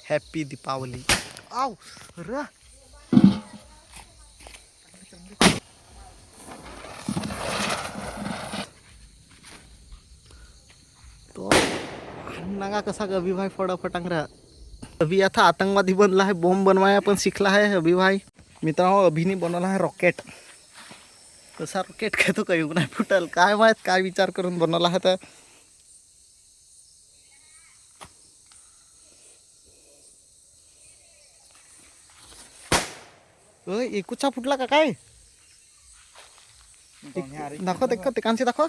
Happy Deepavali. आव र तो नंगा कसा अभी भाई फोड़ा फटांग रहा. अभी आता आतंकवादी बनला है, बॉम्ब बनवाया पण सीखला है अभी भाई. मित्रांनो अभिनी बनवला है रॉकेट. कसा रॉकेट काय तो काही नाही फुटल काय माहित काय विचार करून बनवला है. तर एकुचा फुटला का काय. दाखव दाखव ते कांचे दाखव.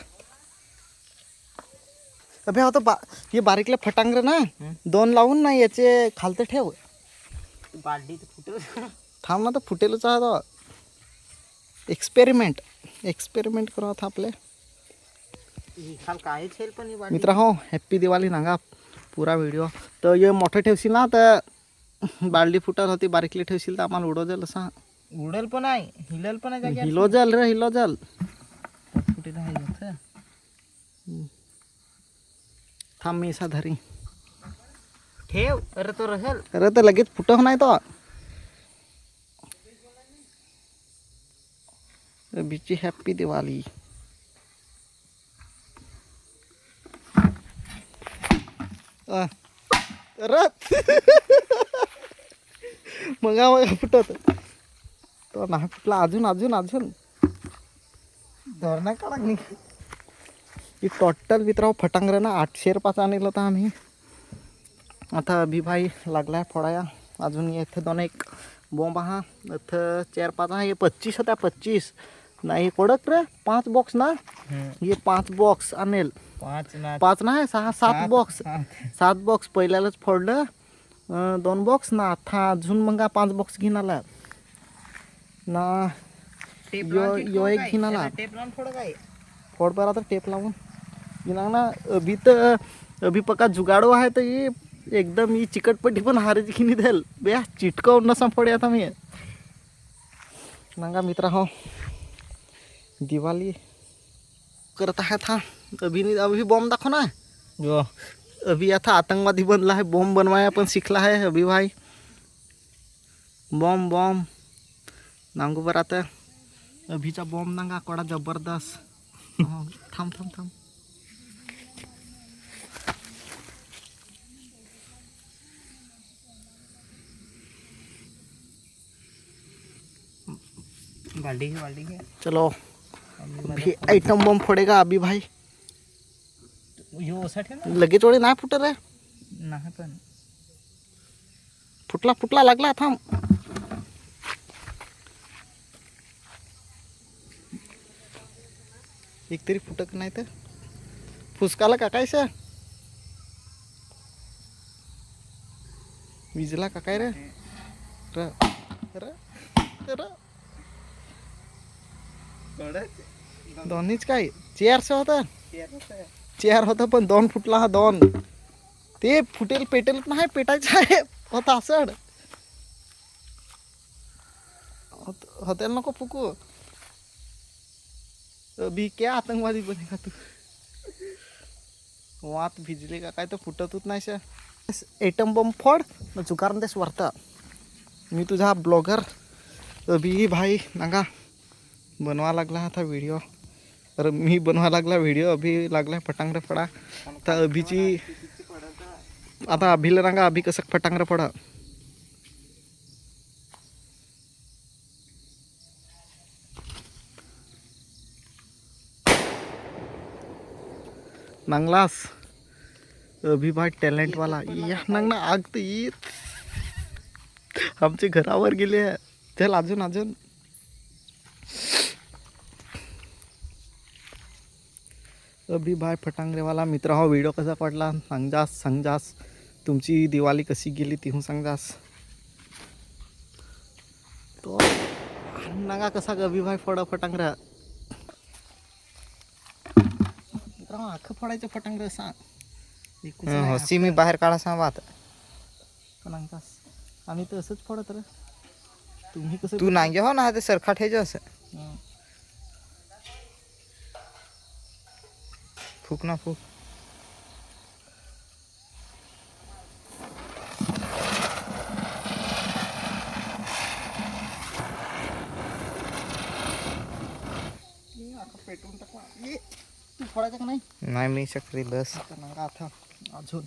अबे होता हे बारीकले फटांगरे ना दोन लावून ना याचे खालते ठेव. बालडी तर फुटेल. थांब ना तर फुटेलच आहे तो. एक्सपेरिमेंट करू आता आपले खाल काय छेल पण ही बालडी. मित्र हो हॅप्पी दिवाळी सांगा पुरा व्हिडिओ. तर ये मोठे ठेवशील ना तर बालडी फुटत होती, बारीकली ठेवशील तर आम्हाला उडवजेल असा. उडेल पण आहे हिलेल पण आहे जागी. हिलोजल रे हिलोजल. फुटेल आहे इथं. थांब मी असा धरी ठेव. अरे तो रहेल. अरे तर लगेच फुटव नाही तो. बीची हॅप्पी दिवाळी. अरे मग फुटत तो नाही फुटला. अजून अजून अजून धरणा काढा नाही. ही टोटल मित्र फटांगरे ना 800 रुपयाचा आणलं होतं आम्ही. आता अभि भाई लागलाय फोडाया. अजून इथे दोन एक बॉम्ब हा इथं 4-5 हा. हे 25 होत्या 25 नाही पडत रे. 5 बॉक्स ना हे 5 बॉक्स आणेल. 5 नाही 6-7 बॉक्स. 7 बॉक्स पहिल्यालाच फोडलं. 2 बॉक्स ना आता अजून मग 5 बॉक्स घेऊन आला ना. यो एक घेऊन आला. टेप लावून फोड काय फोड पर आता टेप लावून घेणार ना. अभी पक्का जुगाडो आहे तर ये एकदम ही चिकटपट्टी पण हारायची की नाही द्याल बे चिटकावून नसा फोडे. आता मी नंगा मित्र हो दिवाळी करत आहे था. अभी बॉम्ब दाखव ना. जो अभी आता आतंकवादी बनला है, बॉम्ब बनवाया पण सीखला है अभी भाई. बॉम्ब नांगू बर आता अभिचा बॉम्ब नांगा कोडा जबरदस्त. थांब थांब थांब. बाल्टी घे. चलो भी आइटम बम फोड़ेगा अभी भाई. यो साठी ना लगेच वळी नाही फुटत रे. नाही पण फुटला लागला. थांब एक तरी फुटक नाही तर फुसकाला का काय सर. विजला का काय रे. दोन्हीच काय चेअरचं होतं. चेअर होतं पण 2 फुटला हा 2. ते फुटेल पेटेल नाही पेटायचं आहे होता असड होतेल नको फुकू. अभी क्या आतंकवादी बनेगा तू. वात भिजले का काय तर फुटतच नाही सर. एटम बम फोड चुकारून तेच वरता. मी तुझा ब्लॉगर अभी भाई नागा बनवा लागला आता व्हिडिओ. तर मी बनवा लागला व्हिडिओ. अभी लागला फटांगरे फोडा. तर अभिची आता अभिला नागा अभि कसं फटांगरे फोडा. नांगलास अभी भाई टॅलेंट वाला या नांग ना. आग तर येत आमचे घरावर गेले. चल अजून अभी भाई फटांगरेवाला. मित्र हा व्हिडिओ कसा पडला सांगजास. तुमची दिवाळी कशी गेली ती सांगजास. तो नागा कसा अभी भाई फोडा फटांगरा. आख फोडायचं फटांगरा सांग. हसी मी बाहेर काढा सांग बात. आम्ही तर असंच फोडत रे. तुम्ही कसं तू नांगे हो ना ते सरखा ठेज असं. फूक ना फूक. फोडायचा का नाही नाही मी चक्री बस आता नांगा आता अजून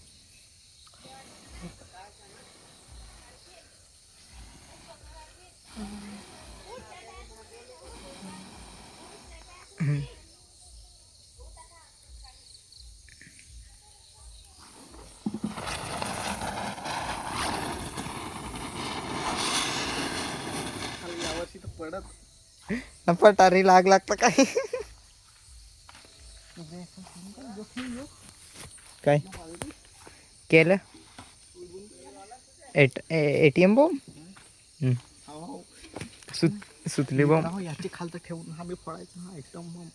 खाली यावर्षी तर पडत पटारी लाग लागतं काय काय केलं ATM बॉम्ब सुतली बॉम्ब याची खालतं ठेवून हा मी फोडायचा हा एकदम मग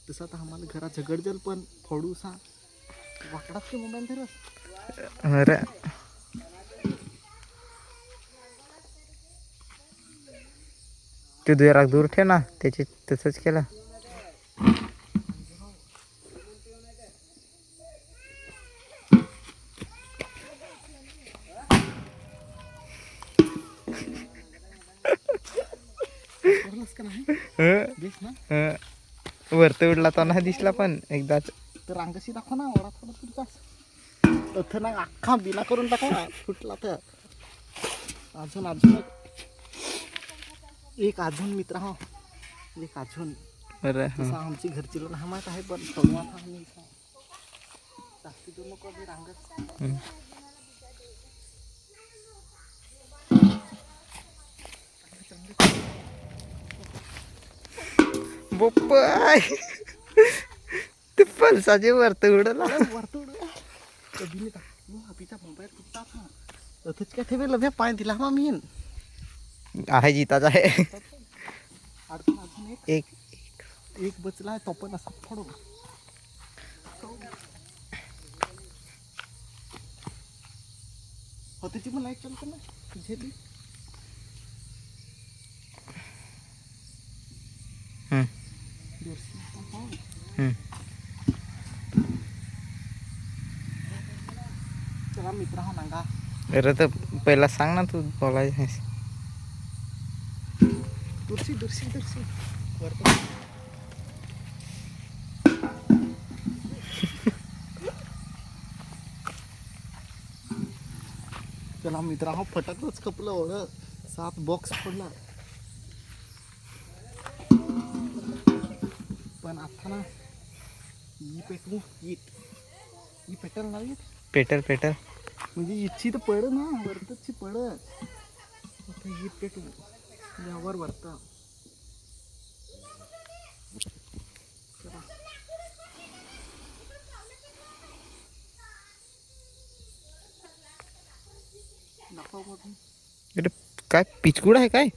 तसं तर आम्हाला घरात झगडजल पण फोडू सा वाकडात ते मोबाईल धरत अरे ते जरा दूर ठेव ना त्याची तसंच केलं करलंस का नाही दिस ना वरत उडला तो नाही दिसला पण एकदाच तर रांगशी दाखव ना ओढा थोडा तुमचाच तथं ना अख्खा बिना करून टाका फुटला तर अजून अजून एक अजून मित्र हा एक अजून अरे तसं आमची घरची लोक माहीत आहे पण सोडू आता आम्ही जास्ती दूर नको मी रांगत बोपाय ते पलसाचे वरत उडला वरतोड कधी मी टाकलो अभिचा मोबाईल फुटतात ना तथंच काय ठेवेल भ्या पाय दिला हा मी आहे जिताच आहे अडचण अजून एक एक बचला तो पण असा फोडू हो त्याची पण लाईट चालतं ना झेली चला मित्र हा नांगा अरे तर पहिला सांग ना तू बोलायचं दुरशी दुरशी दुरशी वरतो चला मित्र हा फटाकच खपलं ओढ 7 बॉक्स पडला पण आता ना ही पेटवू ही पेटल ना पेटर पेटर म्हणजे इच्छी तर पड ना वरतची पड आता ही पेटवू यावर वरता दाखव मग अरे काय पिचकुड आहे काय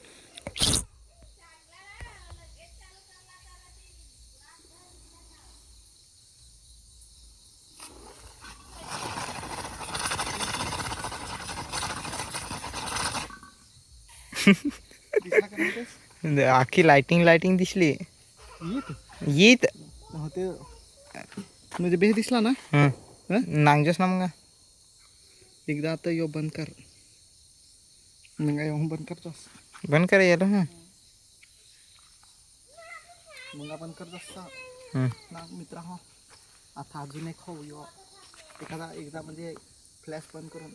दिसला का नाही तेच? आखी लाइटिंग दिसली येत येत ते म्हणजे बेह दिसला ना नांगजोस ना मग एकदा आता यो बंद कर मग यो बंद करतोस बंद कर यार मग बंद करत असता ना मित्र हो आता अजून एक हो यो एखादा एकदा म्हणजे फ्लॅश बंद करून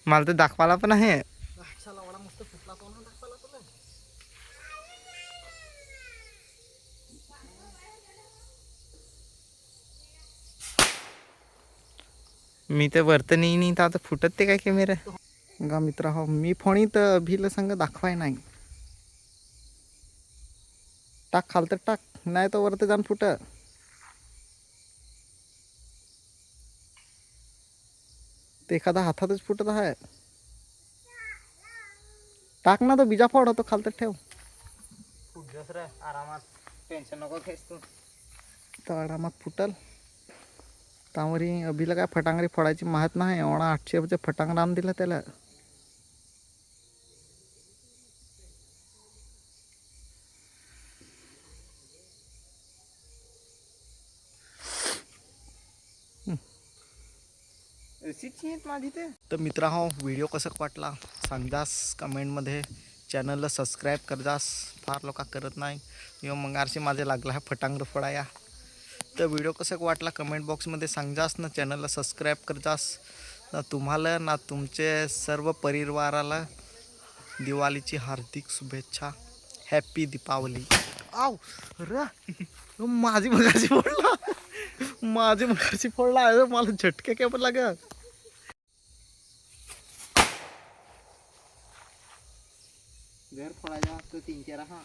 मला तर दाखवायला पण आहे चला एवढा मस्त फुटला तो ना दाखवायला तुला मी तर वरत नाही तर आता फुटत ते काय कॅमेरा गा मित्र हो मी फोणी तर भिल संग दाखवाय नाही टाक खाल तर टाक नाही तर वरती जाऊन फुट ते एखादा हातातच फुटत आहे टाक ना तो बीजा फोड होतो खाल तर ठेव आरामात टेन्शन नको घेस तू तर आरामात फुटल त्यावरी अभिला काय फटांगरी फोडायची माहीत नाही एवढा 800 फटांगरा आम दिला त्याला माझी ते तर मित्रांनो व्हिडिओ कसा वाटला सांगजास कमेंटमध्ये. चॅनलला सबस्क्राईब करजास, फार लोक करत नाही. यो मंगारशी माझे लागला आहे फटांगर फोडाया. तर व्हिडिओ कसा वाटला कमेंट बॉक्समध्ये सांगजास ना. चॅनलला सबस्क्राईब करजास ना. तुम्हाला ना तुमचे सर्व परिवाराला दिवाळीची हार्दिक शुभेच्छा. हॅपी दीपावली. आव र माझी मगाशी फोडला, माझी मगाशी फोडला आहे. मला झटके काय पण लागा. घर फोडायचा तो 3-4 हा